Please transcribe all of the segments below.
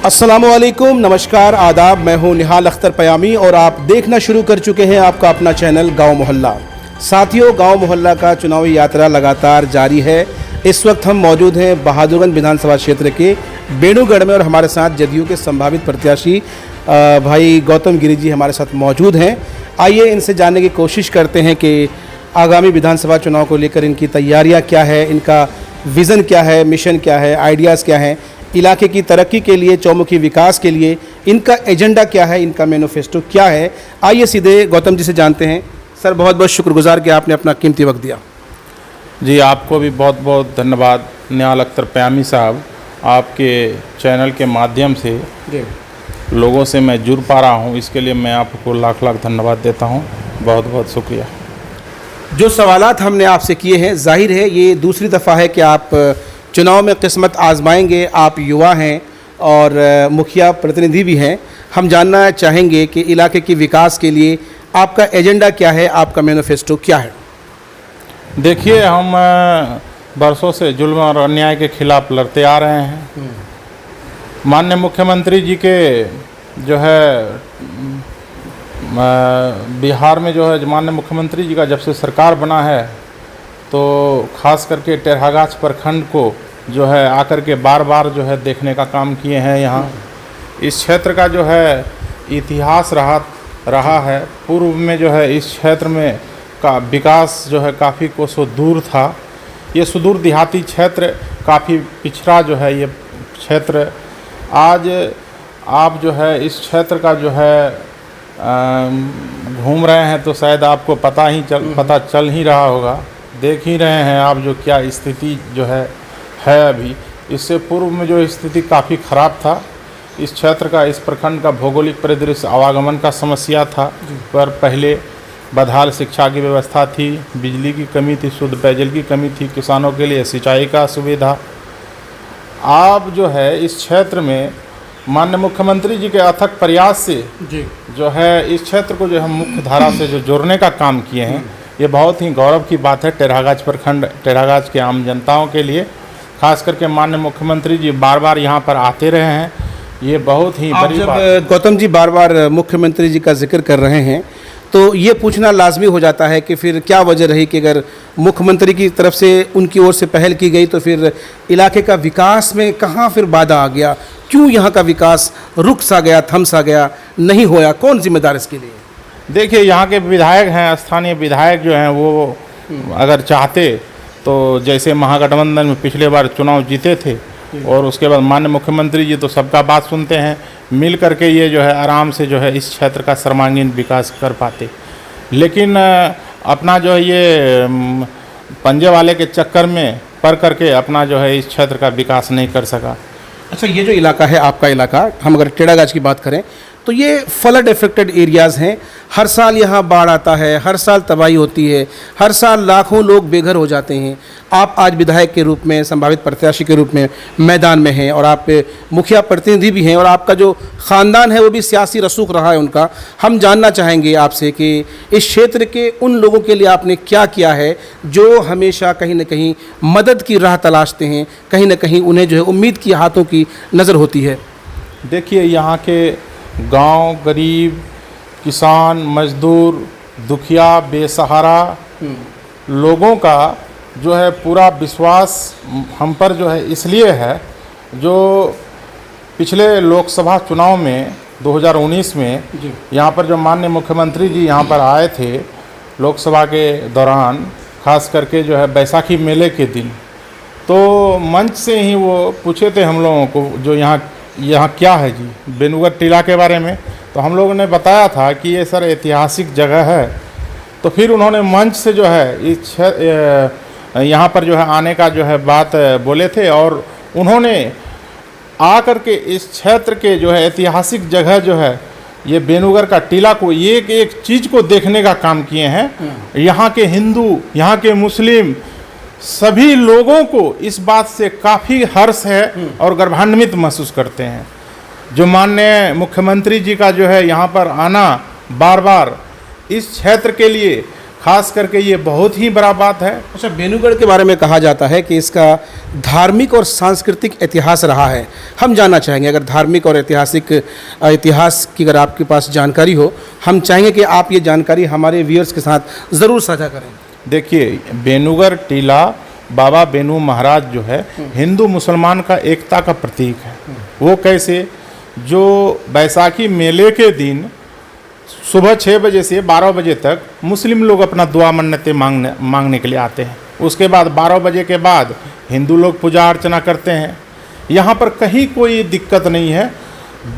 अस्सलामुअलैकुम, नमस्कार, आदाब। मैं हूं निहाल अख्तर पयामी और आप देखना शुरू कर चुके हैं आपका अपना चैनल गांव मोहल्ला। साथियों, गांव मोहल्ला का चुनावी यात्रा लगातार जारी है। इस वक्त हम मौजूद हैं बहादुरगंज विधानसभा क्षेत्र के बेणुगढ़ में और हमारे साथ जदयू के संभावित प्रत्याशी भाई गौतम गिरी जी हमारे साथ मौजूद हैं। आइए इनसे जानने की कोशिश करते हैं कि आगामी विधानसभा चुनाव को लेकर इनकी तैयारियाँ क्या है, इनका विज़न क्या है, मिशन क्या है, आइडियाज़ क्या हैं, इलाके की तरक्की के लिए, चौमुखी विकास के लिए इनका एजेंडा क्या है, इनका मैनिफेस्टो क्या है। आइए सीधे गौतम जी से जानते हैं। सर, बहुत बहुत शुक्रगुजार कि आपने अपना कीमती वक्त दिया। जी, आपको भी बहुत बहुत धन्यवाद निहाल अख्तर पयामी साहब। आपके चैनल के माध्यम से लोगों से मैं जुड़ पा रहा हूँ, इसके लिए मैं आपको लाख लाख धन्यवाद देता हूँ। बहुत बहुत शुक्रिया। जो सवालात हमने आपसे किए हैं, जाहिर है ये दूसरी दफ़ा है कि आप चुनाव में किस्मत आजमाएंगे। आप युवा हैं और मुखिया प्रतिनिधि भी हैं। हम जानना चाहेंगे कि इलाके की विकास के लिए आपका एजेंडा क्या है, आपका मैनिफेस्टो क्या है। देखिए, हम बरसों से जुल्म और अन्याय के खिलाफ लड़ते आ रहे हैं। माननीय मुख्यमंत्री जी के जो है बिहार में जो है माननीय मुख्यमंत्री जी का जब से सरकार बना है तो ख़ास करके टेरहागाछ प्रखंड को जो है आकर के बार बार जो है देखने का काम किए हैं। यहाँ इस क्षेत्र का जो है इतिहास रहा है। पूर्व में जो है इस क्षेत्र में का विकास जो है काफ़ी कोसों दूर था। ये सुदूर देहाती क्षेत्र काफ़ी पिछड़ा जो है ये क्षेत्र। आज आप जो है इस क्षेत्र का जो है घूम रहे हैं तो शायद आपको पता चल ही रहा होगा, देख ही रहे हैं आप जो क्या स्थिति जो है अभी। इससे पूर्व में जो स्थिति काफ़ी ख़राब था इस क्षेत्र का। इस प्रखंड का भौगोलिक परिदृश्य आवागमन का समस्या था, पर पहले बदहाल शिक्षा की व्यवस्था थी, बिजली की कमी थी, शुद्ध पेयजल की कमी थी, किसानों के लिए सिंचाई का सुविधा। आप जो है इस क्षेत्र में माननीय मुख्यमंत्री जी के अथक प्रयास से जो है इस क्षेत्र को जो हम मुख्य धारा से जो जोड़ने का काम किए हैं, ये बहुत ही गौरव की बात है टेरहागाछ प्रखंड, टेरहागाछ के आम जनताओं के लिए। खास करके माननीय मुख्यमंत्री जी बार बार यहाँ पर आते रहे हैं, ये बहुत ही बड़ी बात। गौतम जी बार बार मुख्यमंत्री जी का जिक्र कर रहे हैं तो ये पूछना लाजमी हो जाता है कि फिर क्या वजह रही कि अगर मुख्यमंत्री की तरफ से उनकी ओर से पहल की गई तो फिर इलाके का विकास में कहाँ फिर बाधा आ गया, क्यों यहाँ का विकास रुक सा गया, थम सा गया, नहीं होया, कौन जिम्मेदार इसके लिए? देखिए, यहाँ के विधायक हैं, स्थानीय विधायक जो हैं वो अगर चाहते तो जैसे महागठबंधन में पिछले बार चुनाव जीते थे और उसके बाद माननीय मुख्यमंत्री जी तो सबका बात सुनते हैं, मिल करके ये जो है आराम से जो है इस क्षेत्र का सर्वांगीण विकास कर पाते। लेकिन अपना जो है ये पंजे वाले के चक्कर में पड़ करके अपना जो है इस क्षेत्र का विकास नहीं कर सका। अच्छा, ये जो इलाका है आपका इलाका, हम अगर टेढ़ागाछ की बात करें तो ये फ्लड अफेक्टेड एरियाज़ हैं। हर साल यहाँ बाढ़ आता है, हर साल तबाही होती है, हर साल लाखों लोग बेघर हो जाते हैं। आप आज विधायक के रूप में, संभावित प्रत्याशी के रूप में मैदान में हैं और आप मुखिया प्रतिनिधि भी हैं और आपका जो ख़ानदान है वो भी सियासी रसूख रहा है उनका। हम जानना चाहेंगे आपसे कि इस क्षेत्र के उन लोगों के लिए आपने क्या किया है जो हमेशा कहीं ना कहीं मदद की राह तलाशते हैं, कहीं ना कहीं उन्हें जो है उम्मीद की हाथों की नज़र होती है। देखिए, यहाँ के गांव, गरीब, किसान, मजदूर, दुखिया, बेसहारा लोगों का जो है पूरा विश्वास हम पर जो है इसलिए है, जो पिछले लोकसभा चुनाव में 2019 में यहाँ पर जो माननीय मुख्यमंत्री जी यहाँ पर आए थे लोकसभा के दौरान, खास करके जो है बैसाखी मेले के दिन, तो मंच से ही वो पूछे थे हम लोगों को जो यहाँ क्या है जी, बेनुगढ़ टीला के बारे में। तो हम लोगों ने बताया था कि ये सर ऐतिहासिक जगह है। तो फिर उन्होंने मंच से जो है इस यहाँ पर जो है आने का जो है बात बोले थे और उन्होंने आकर के इस क्षेत्र के जो है ऐतिहासिक जगह जो है ये बेनुगढ़ का टीला को एक चीज़ को देखने का काम किए हैं। यहाँ के हिंदू, यहाँ के मुस्लिम सभी लोगों को इस बात से काफ़ी हर्ष है और गर्वान्वित महसूस करते हैं। जो माननीय मुख्यमंत्री जी का जो है यहाँ पर आना बार बार इस क्षेत्र के लिए खास करके ये बहुत ही बड़ा बात है। अच्छा, बेनूगढ़ के बारे में कहा जाता है कि इसका धार्मिक और सांस्कृतिक इतिहास रहा है। हम जानना चाहेंगे, अगर धार्मिक और ऐतिहासिक इतिहास की अगर आपके पास जानकारी हो, हम चाहेंगे कि आप ये जानकारी हमारे व्यूअर्स के साथ ज़रूर साझा करें। देखिए, बेनूगढ़ टीला बाबा बेनू महाराज जो है हिंदू मुसलमान का एकता का प्रतीक है। वो कैसे, जो बैसाखी मेले के दिन सुबह 6 बजे से 12 बजे तक मुस्लिम लोग अपना दुआ मन्नतें मांगने के लिए आते हैं। उसके बाद 12 बजे के बाद हिंदू लोग पूजा अर्चना करते हैं। यहाँ पर कहीं कोई दिक्कत नहीं है।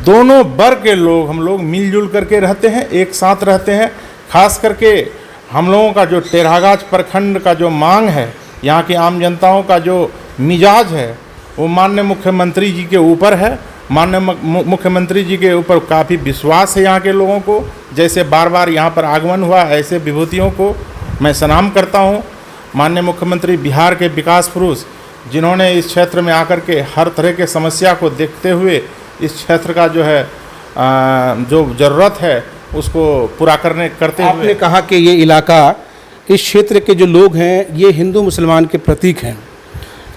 दोनों वर्ग के लोग, हम लोग मिलजुल करके रहते हैं, एक साथ रहते हैं। खास करके हम लोगों का जो टेरहागाछ प्रखंड का जो मांग है, यहाँ की आम जनताओं का जो मिजाज है, वो माननीय मुख्यमंत्री जी के ऊपर है। माननीय मुख्यमंत्री जी के ऊपर काफ़ी विश्वास है यहाँ के लोगों को। जैसे बार बार यहाँ पर आगमन हुआ, ऐसे विभूतियों को मैं सलाम करता हूँ। माननीय मुख्यमंत्री बिहार के विकास पुरुष, जिन्होंने इस क्षेत्र में आकर के हर तरह के समस्या को देखते हुए इस क्षेत्र का जो है जो ज़रूरत है उसको पूरा करते हुए। आपने कहा कि ये इलाका, इस क्षेत्र के जो लोग हैं, ये हिंदू मुसलमान के प्रतीक हैं।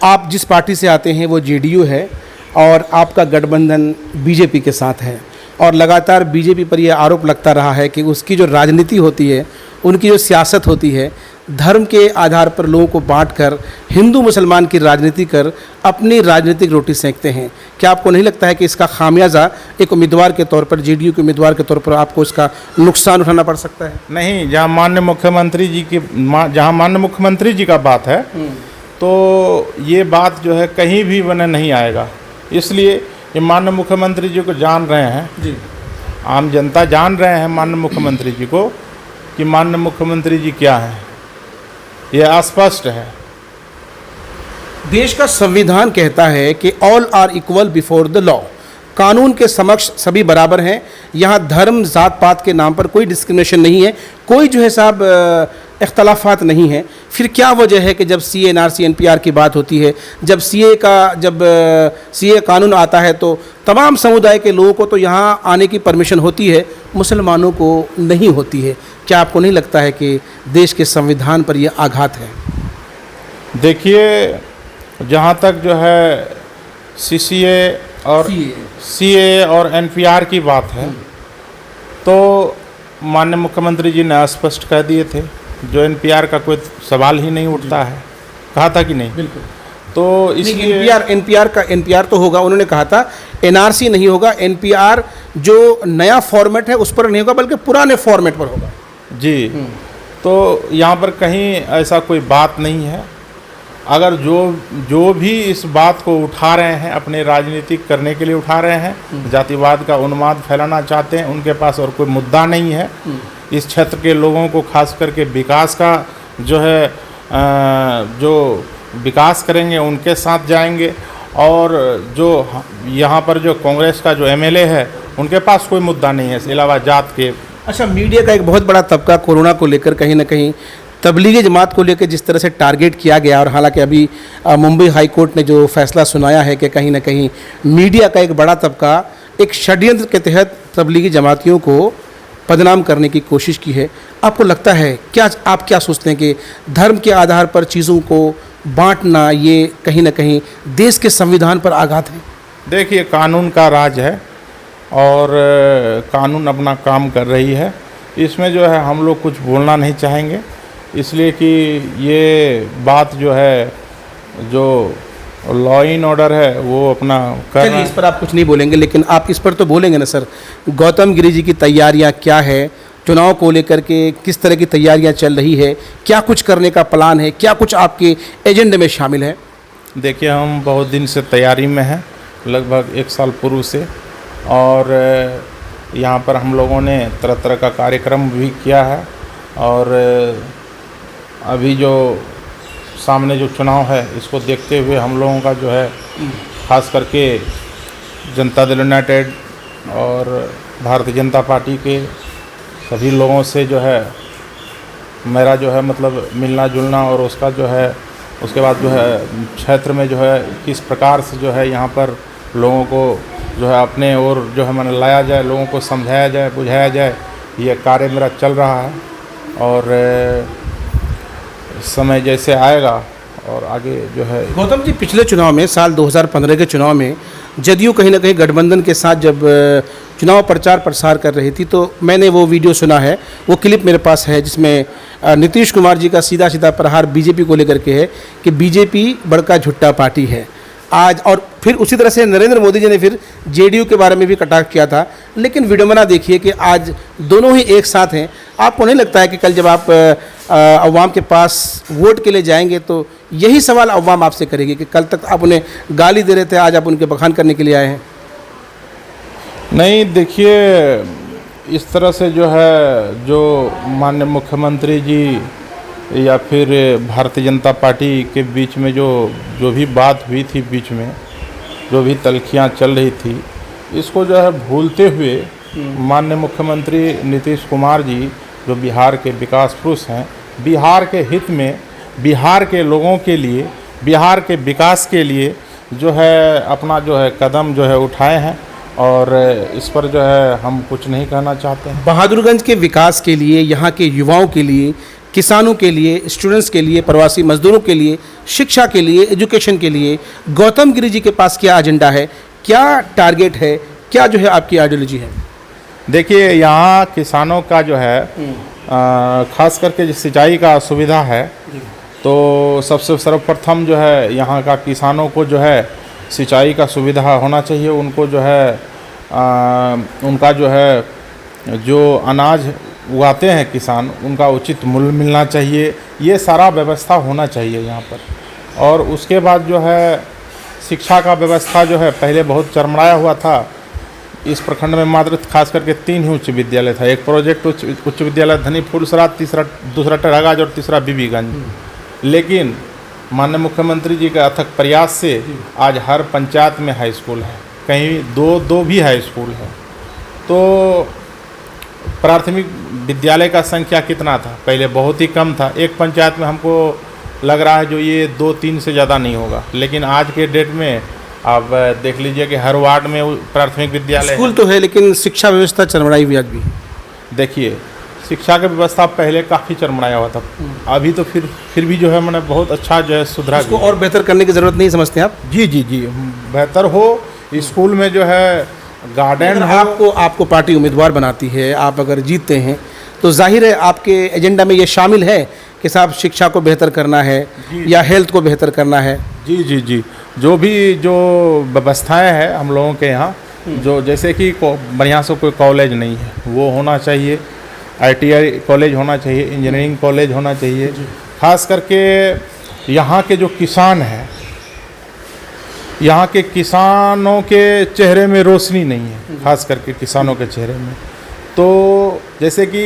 आप जिस पार्टी से आते हैं वो जेडीयू है और आपका गठबंधन बीजेपी के साथ है, और लगातार बीजेपी पर यह आरोप लगता रहा है कि उसकी जो राजनीति होती है, उनकी जो सियासत होती है, धर्म के आधार पर लोगों को बांटकर हिंदू मुसलमान की राजनीति कर अपनी राजनीतिक रोटी सेंकते हैं। क्या आपको नहीं लगता है कि इसका खामियाजा एक उम्मीदवार के तौर पर, जेडीयू के उम्मीदवार के तौर पर आपको इसका नुकसान उठाना पड़ सकता है? नहीं, जहाँ माननीय मुख्यमंत्री जी का बात है, तो ये बात जो है कहीं भी बने नहीं आएगा। इसलिए ये माननीय मुख्यमंत्री जी को जान रहे हैं जी, आम जनता जान रहे हैं माननीय मुख्यमंत्री जी को कि माननीय मुख्यमंत्री जी क्या हैं, यह स्पष्ट है। देश का संविधान कहता है कि all are equal before the law, कानून के समक्ष सभी बराबर हैं। यहाँ धर्म जात पात के नाम पर कोई डिस्क्रिमिनेशन नहीं है, कोई जो है साहब इख्तलाफात नहीं है। फिर क्या वजह है कि जब सीए एनआरसी एनपीआर की बात होती है, जब सीए कानून आता है, तो तमाम समुदाय के लोगों को तो यहाँ आने की परमिशन होती है, मुसलमानों को नहीं होती है। क्या आपको नहीं लगता है कि देश के संविधान पर यह आघात है? देखिए, जहाँ तक जो है सीए और एनपीआर की बात है, तो माननीय मुख्यमंत्री जी ने स्पष्ट कह दिए थे, जो एनपीआर का कोई सवाल ही नहीं उठता है। कहा था कि नहीं? बिल्कुल। तो इसलिए एनपीआर तो होगा, उन्होंने कहा था। एनआरसी नहीं होगा, एनपीआर जो नया फॉर्मेट है उस पर नहीं होगा, बल्कि पुराने फॉर्मेट पर होगा जी। तो यहाँ पर कहीं ऐसा कोई बात नहीं है। अगर जो भी इस बात को उठा रहे हैं, अपने राजनीतिक करने के लिए उठा रहे हैं, जातिवाद का उन्माद फैलाना चाहते हैं, उनके पास और कोई मुद्दा नहीं है। इस क्षेत्र के लोगों को खास करके विकास का जो है जो विकास करेंगे उनके साथ जाएंगे। और जो यहाँ पर जो कांग्रेस का जो एमएलए है, उनके पास कोई मुद्दा नहीं है इसके अलावा जात के। अच्छा, मीडिया का एक बहुत बड़ा तबका कोरोना को लेकर कहीं ना कहीं तबलीगी जमात को लेकर जिस तरह से टारगेट किया गया, और हालांकि अभी मुंबई हाई कोर्ट ने जो फैसला सुनाया है कि कहीं ना कहीं मीडिया का एक बड़ा तबका एक षड्यंत्र के तहत तबलीगी जमातियों को बदनाम करने की कोशिश की है। आपको लगता है, आप क्या सोचते हैं कि धर्म के आधार पर चीज़ों को बांटना ये कहीं ना कहीं देश के संविधान पर आघात है? देखिए, कानून का राज है और कानून अपना काम कर रही है। इसमें जो है हम लोग कुछ बोलना नहीं चाहेंगे, इसलिए कि ये बात जो है, जो लॉ इन ऑर्डर है वो अपना कर रहा है। इस पर आप कुछ नहीं बोलेंगे, लेकिन आप इस पर तो बोलेंगे ना सर। गौतम गिरी जी की तैयारियां क्या है, चुनाव को लेकर के किस तरह की तैयारियां चल रही है, क्या कुछ करने का प्लान है, क्या कुछ आपके एजेंडे में शामिल है? देखिए, हम बहुत दिन से तैयारी में हैं, लगभग 1 साल पूर्व से, और यहाँ पर हम लोगों ने तरह तरह का कार्यक्रम भी किया है। और अभी जो सामने जो चुनाव है, इसको देखते हुए हम लोगों का जो है, खास करके जनता दल यूनाइटेड और भारतीय जनता पार्टी के सभी लोगों से जो है मेरा जो है मतलब मिलना जुलना, और उसका जो है उसके बाद जो है क्षेत्र में जो है किस प्रकार से जो है यहाँ पर लोगों को जो है अपने ओर जो है मैंने लाया जाए, लोगों को समझाया जाए, बुझाया जाए, ये कार्य मेरा चल रहा है। और समय जैसे आएगा और आगे जो है। गौतम जी, पिछले चुनाव में साल 2015 के चुनाव में जदयू कहीं ना कहीं गठबंधन के साथ जब चुनाव प्रचार प्रसार कर रही थी, तो मैंने वो वीडियो सुना है, वो क्लिप मेरे पास है, जिसमें नीतीश कुमार जी का सीधा सीधा प्रहार बीजेपी को लेकर के है कि बीजेपी बड़का झुट्टा पार्टी है आज। और फिर उसी तरह से नरेंद्र मोदी जी ने फिर जेडीयू के बारे में भी कटाक्ष किया था। लेकिन विडंबना देखिए कि आज दोनों ही एक साथ हैं। आपको नहीं लगता है कि कल जब आप अवाम के पास वोट के लिए जाएंगे तो यही सवाल अवाम आपसे करेगी कि कल तक आप उन्हें गाली दे रहे थे, आज आप उनके बखान करने के लिए आए हैं? नहीं, देखिए, इस तरह से जो है, जो माननीय मुख्यमंत्री जी या फिर भारतीय जनता पार्टी के बीच में जो भी बात हुई थी, बीच में जो भी तल्खियाँ चल रही थी, इसको जो है भूलते हुए माननीय मुख्यमंत्री नीतीश कुमार जी, जो बिहार के विकास पुरुष हैं, बिहार के हित में, बिहार के लोगों के लिए, बिहार के विकास के लिए जो है अपना जो है कदम जो है उठाए हैं, और इस पर जो है हम कुछ नहीं कहना चाहते हैं। बहादुरगंज के विकास के लिए, यहाँ के युवाओं के लिए, किसानों के लिए, स्टूडेंट्स के लिए, प्रवासी मजदूरों के लिए, शिक्षा के लिए, एजुकेशन के लिए गौतम गिरि जी के पास क्या एजेंडा है, क्या टारगेट है, क्या जो है आपकी आइडियोलॉजी है? देखिए, यहाँ किसानों का जो है खास करके जो सिंचाई का सुविधा है, तो सबसे सर्वप्रथम जो है यहाँ का किसानों को जो है सिंचाई का सुविधा होना चाहिए। उनको जो है उनका जो है जो अनाज उगाते हैं किसान, उनका उचित मूल्य मिलना चाहिए। ये सारा व्यवस्था होना चाहिए यहाँ पर। और उसके बाद जो है शिक्षा का व्यवस्था जो है पहले बहुत चरमराया हुआ था। इस प्रखंड में मात्र खास करके 3 ही उच्च विद्यालय था। एक प्रोजेक्ट उच्च विद्यालय धनी फुलसरा, दूसरा टेढ़ागाज और तीसरा बीबीगंज। लेकिन माननीय मुख्यमंत्री जी के अथक प्रयास से आज हर पंचायत में हाई स्कूल है, कहीं दो भी हाई स्कूल है। तो प्राथमिक विद्यालय का संख्या कितना था? पहले बहुत ही कम था। एक पंचायत में हमको लग रहा है जो ये 2-3 से ज़्यादा नहीं होगा। लेकिन आज के डेट में आप देख लीजिए कि हर वार्ड में प्राथमिक विद्यालय स्कूल तो है, लेकिन शिक्षा व्यवस्था चरमराई हुई आज भी। देखिए, शिक्षा की व्यवस्था पहले काफ़ी चरमराया हुआ था। अभी तो फिर भी जो है मैंने बहुत अच्छा जो है सुधरा। इसको और बेहतर करने की ज़रूरत नहीं समझते आप? जी, बेहतर हो। स्कूल में जो है गार्डन हो। आपको पार्टी उम्मीदवार बनाती है, आप अगर जीतते हैं तो जाहिर है आपके एजेंडा में ये शामिल है कि साहब शिक्षा को बेहतर करना है या हेल्थ को बेहतर करना है। जी, जो व्यवस्थाएं हैं हम लोगों के यहाँ, जो जैसे कि बढ़िया से कोई कॉलेज नहीं है, वो होना चाहिए। ITI कॉलेज होना चाहिए, इंजीनियरिंग कॉलेज होना चाहिए। खास करके यहाँ के जो किसान हैं, यहाँ के किसानों के चेहरे में रोशनी नहीं है, खास करके किसानों के चेहरे में। तो जैसे कि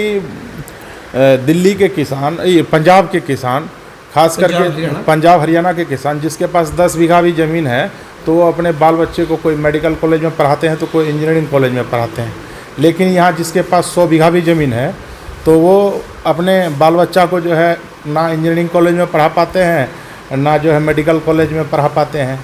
दिल्ली के किसान, ये पंजाब के किसान, खास करके पंजाब हरियाणा के किसान, जिसके पास 10 बीघा भी ज़मीन है, तो वो अपने बाल बच्चे को कोई मेडिकल कॉलेज में पढ़ाते हैं, तो कोई इंजीनियरिंग कॉलेज में पढ़ाते हैं। लेकिन यहाँ जिसके पास 100 बीघा भी ज़मीन है, तो वो अपने बाल बच्चा को जो है ना इंजीनियरिंग कॉलेज में पढ़ा पाते हैं, ना जो है मेडिकल कॉलेज में पढ़ा पाते हैं।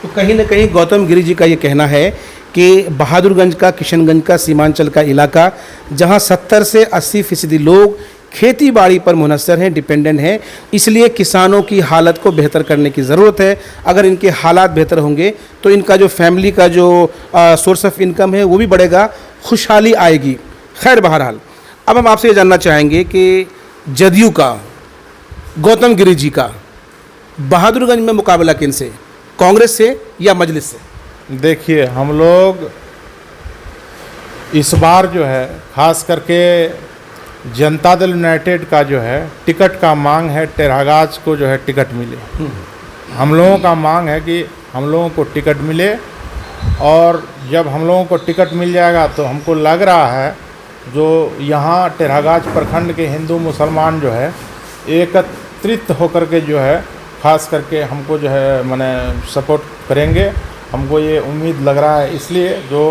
तो कहीं ना कहीं गौतम गिरि जी का ये कहना है कि बहादुरगंज का, किशनगंज का, सीमांचल का इलाका, जहां 70 से 80% लोग खेती बाड़ी पर मुनहसर हैं, डिपेंडेंट हैं, इसलिए किसानों की हालत को बेहतर करने की ज़रूरत है। अगर इनके हालात बेहतर होंगे तो इनका जो फैमिली का जो सोर्स ऑफ इनकम है वो भी बढ़ेगा, खुशहाली आएगी। खैर, बहरहाल अब हम आपसे ये जानना चाहेंगे कि जदयू का, गौतम गिरि जी का बहादुरगंज में मुकाबला किनसे, कांग्रेस से या मजलिस से? देखिए, हम लोग इस बार जो है खास करके जनता दल यूनाइटेड का जो है टिकट का मांग है, टेढ़ागाज को जो है टिकट मिले। हम लोगों का मांग है कि हम लोगों को टिकट मिले, और जब हम लोगों को टिकट मिल जाएगा तो हमको लग रहा है जो यहाँ टेढ़ागाज प्रखंड के हिंदू मुसलमान जो है एकत्रित होकर के जो है खास करके हमको जो है माने सपोर्ट करेंगे। हमको ये उम्मीद लग रहा है। इसलिए जो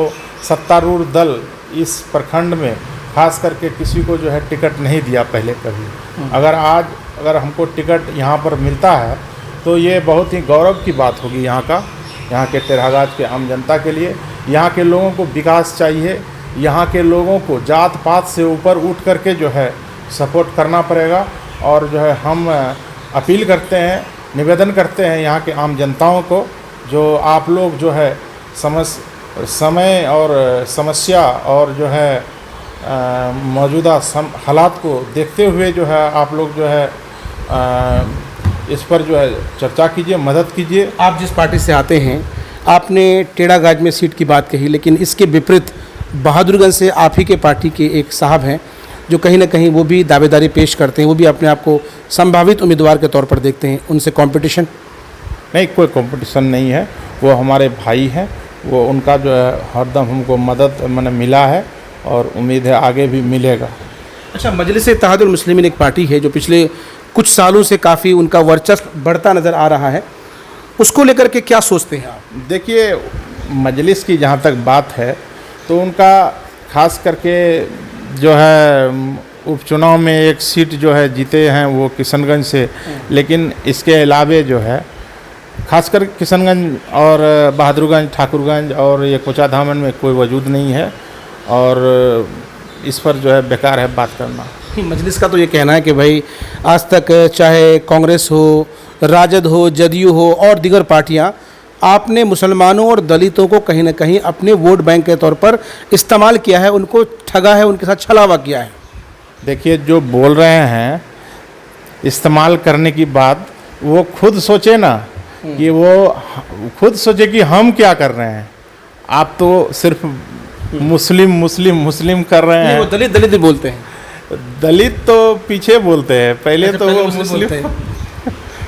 सत्तारूढ़ दल इस प्रखंड में खास करके किसी को जो है टिकट नहीं दिया पहले कभी, अगर हमको टिकट यहाँ पर मिलता है तो ये बहुत ही गौरव की बात होगी यहाँ के टेढ़ागाज के आम जनता के लिए। यहाँ के लोगों को विकास चाहिए, यहाँ के लोगों को जात पात से ऊपर उठ करके जो है सपोर्ट करना पड़ेगा। और जो है हम अपील करते हैं, निवेदन करते हैं यहाँ के आम जनताओं को, जो आप लोग जो है समय और समस्या और जो है मौजूदा हालात को देखते हुए जो है आप लोग जो है इस पर जो है चर्चा कीजिए, मदद कीजिए। आप जिस पार्टी से आते हैं, आपने टेढ़ागाज में सीट की बात कही, लेकिन इसके विपरीत बहादुरगंज से आप ही के पार्टी के एक साहब हैं जो कहीं ना कहीं वो भी दावेदारी पेश करते हैं, वो भी अपने आप को संभावित उम्मीदवार के तौर पर देखते हैं। उनसे कंपटीशन? नहीं, कोई कंपटीशन नहीं है, वो हमारे भाई हैं, वो उनका जो है हरदम हमको मदद मैंने मिला है और उम्मीद है आगे भी मिलेगा। अच्छा, मजलिस-ए-इत्तेहादुल मुस्लिमीन एक पार्टी है जो पिछले कुछ सालों से काफ़ी उनका वर्चस्व बढ़ता नज़र आ रहा है, उसको लेकर के क्या सोचते हैं आप? देखिए, मजलिस की जहाँ तक बात है तो उनका खास करके जो है उपचुनाव में एक सीट जो है जीते हैं वो किशनगंज से, लेकिन इसके अलावे जो है खासकर किशनगंज और बहादुरगंज, ठाकुरगंज और ये कोचाधामन में कोई वजूद नहीं है और इस पर जो है बेकार है बात करना। मजलिस का तो ये कहना है कि भाई आज तक चाहे कांग्रेस हो, राजद हो, जदयू हो और दीगर पार्टियां, आपने मुसलमानों और दलितों को कहीं ना कहीं अपने वोट बैंक के तौर पर इस्तेमाल किया है, उनको ठगा है, उनके साथ छलावा किया है। देखिए, जो बोल रहे हैं इस्तेमाल करने की बात, वो खुद सोचे ना, कि वो खुद सोचे कि हम क्या कर रहे हैं। आप तो सिर्फ मुस्लिम मुस्लिम मुस्लिम कर रहे हैं। वो दलित दलित बोलते हैं। दलित तो पीछे बोलते हैं, पहले तो वो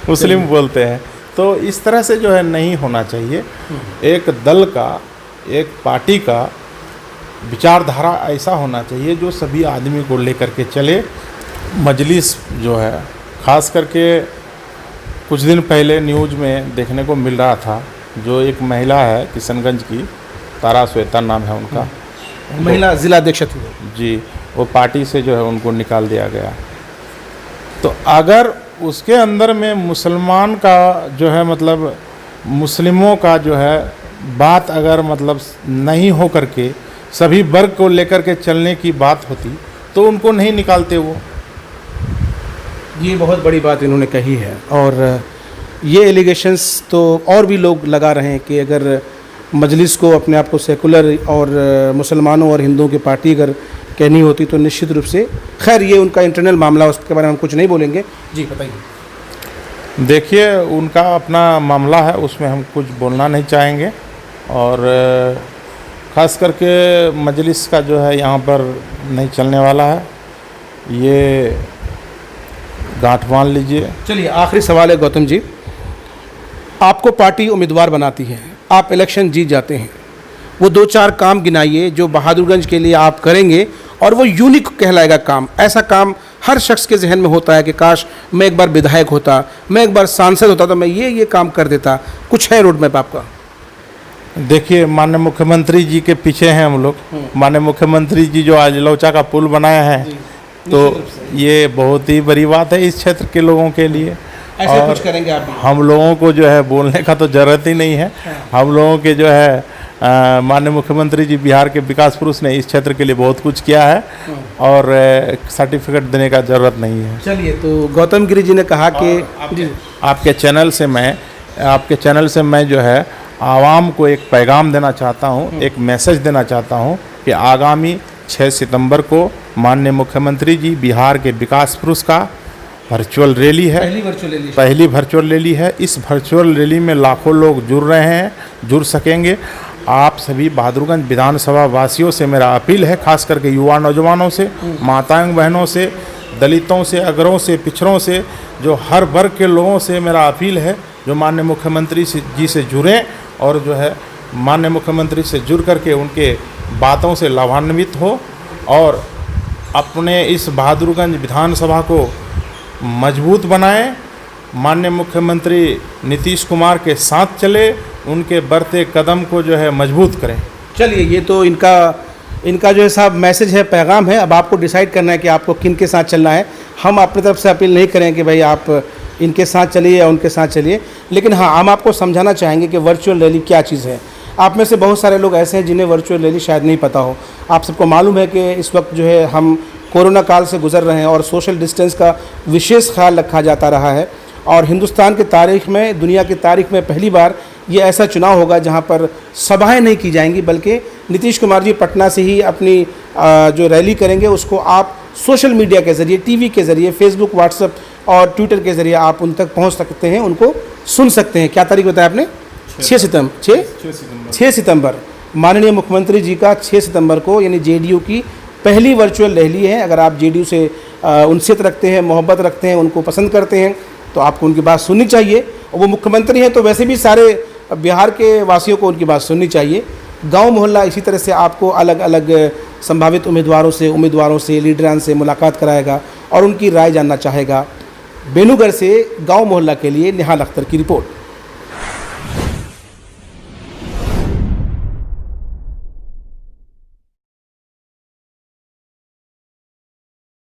मुस्लिम बोलते हैं। तो इस तरह से जो है नहीं होना चाहिए। एक दल का, एक पार्टी का विचारधारा ऐसा होना चाहिए जो सभी आदमी को लेकर के चले। मजलिस जो है खास करके कुछ दिन पहले न्यूज़ में देखने को मिल रहा था, जो एक महिला है किशनगंज की, तारा श्वेता नाम है उनका, महिला जिला अध्यक्ष थी जी, वो पार्टी से जो है उनको निकाल दिया गया। तो अगर उसके अंदर में मुसलमान का जो है मतलब मुस्लिमों का जो है बात अगर मतलब नहीं हो करके सभी वर्ग को लेकर के चलने की बात होती तो उनको नहीं निकालते वो। ये बहुत बड़ी बात इन्होंने कही है और ये एलिगेशंस तो और भी लोग लगा रहे हैं कि अगर मजलिस को अपने आप को सेकुलर और मुसलमानों और हिंदुओं की पार्टी अगर कहनी होती तो निश्चित रूप से, खैर ये उनका इंटरनल मामला, उसके बारे में हम कुछ नहीं बोलेंगे। जी बताइए। देखिए, उनका अपना मामला है, उसमें हम कुछ बोलना नहीं चाहेंगे और ख़ास करके मजलिस का जो है यहाँ पर नहीं चलने वाला है, ये गांठ बांध लीजिए। चलिए, आखिरी सवाल है गौतम जी, आपको पार्टी उम्मीदवार बनाती है, आप इलेक्शन जीत जाते हैं, वो 2-4 काम गिनाइए जो बहादुरगंज के लिए आप करेंगे और वो यूनिक कहलाएगा काम। ऐसा काम हर शख्स के जहन में होता है कि काश मैं एक बार विधायक होता, मैं एक बार सांसद होता तो मैं ये काम कर देता। कुछ है रोड मैप आपका? देखिए, माननीय मुख्यमंत्री जी के पीछे हैं हम लोग। माननीय मुख्यमंत्री जी जो आज लौचा का पुल बनाया है, तो ये बहुत ही बड़ी बात है इस क्षेत्र के लोगों के लिए। ऐसे कुछ करेंगे आप भी? हम लोगों को जो है बोलने का तो ज़रूरत ही नहीं है। हम लोगों के जो है माननीय मुख्यमंत्री जी बिहार के विकास पुरुष ने इस क्षेत्र के लिए बहुत कुछ किया है और सर्टिफिकेट देने का ज़रूरत नहीं है। चलिए, तो गौतम गिरी जी ने कहा कि आपके चैनल से मैं जो है आवाम को एक पैगाम देना चाहता हूँ, एक मैसेज देना चाहता हूँ कि आगामी 6 सितंबर को माननीय मुख्यमंत्री जी बिहार के विकास पुरुष का वर्चुअल रैली है, पहली वर्चुअल रैली है। इस वर्चुअल रैली में लाखों लोग जुड़ रहे हैं, जुड़ सकेंगे। आप सभी बहादुरगंज विधानसभा वासियों से मेरा अपील है, खास करके युवा नौजवानों से, माताएं बहनों से, दलितों से, अगरों से, पिछड़ों से, जो हर वर्ग के लोगों से मेरा अपील है जो माननीय मुख्यमंत्री जी से जुड़ें और जो है माननीय मुख्यमंत्री से जुड़ करके उनके बातों से लाभान्वित हो और अपने इस बहादुरगंज विधानसभा को मजबूत बनाएं। माननीय मुख्यमंत्री नीतीश कुमार के साथ चले, उनके बढ़ते कदम को जो है मजबूत करें। चलिए, ये तो इनका जो है साहब मैसेज है, पैगाम है। अब आपको डिसाइड करना है कि आपको किन के साथ चलना है। हम अपनी तरफ से अपील नहीं करें कि भाई आप इनके साथ चलिए या उनके साथ चलिए, लेकिन हाँ, हम आपको समझाना चाहेंगे कि वर्चुअल रैली क्या चीज़ है। आप में से बहुत सारे लोग ऐसे हैं जिन्हें वर्चुअल रैली शायद नहीं पता हो। आप सबको मालूम है कि इस वक्त जो है हम कोरोना काल से गुजर रहे हैं और सोशल डिस्टेंस का विशेष ख्याल रखा जाता रहा है। और हिंदुस्तान की तारीख में, दुनिया की तारीख में पहली बार ये ऐसा चुनाव होगा जहां पर सभाएं नहीं की जाएंगी, बल्कि नीतीश कुमार जी पटना से ही अपनी जो रैली करेंगे उसको आप सोशल मीडिया के ज़रिए, टीवी के ज़रिए, फेसबुक, व्हाट्सएप और ट्विटर के ज़रिए आप उन तक पहुंच सकते हैं, उनको सुन सकते हैं। क्या तारीख बताया आपने? 6 सितंबर माननीय मुख्यमंत्री जी का 6 सितंबर को, यानी जेडीयू की पहली वर्चुअल रैली है। अगर आप जेडीयू से उनसे रखते हैं, मोहब्बत रखते हैं, उनको पसंद करते हैं, तो आपको उनकी बात सुननी चाहिए। और वो मुख्यमंत्री हैं तो वैसे भी सारे बिहार के वासियों को उनकी बात सुननी चाहिए। गांव मोहल्ला इसी तरह से आपको अलग अलग संभावित उम्मीदवारों से, लीडरान से मुलाकात कराएगा और उनकी राय जानना चाहेगा। बेनूगढ़ से गांव मोहल्ला के लिए निहाल अख्तर की रिपोर्ट।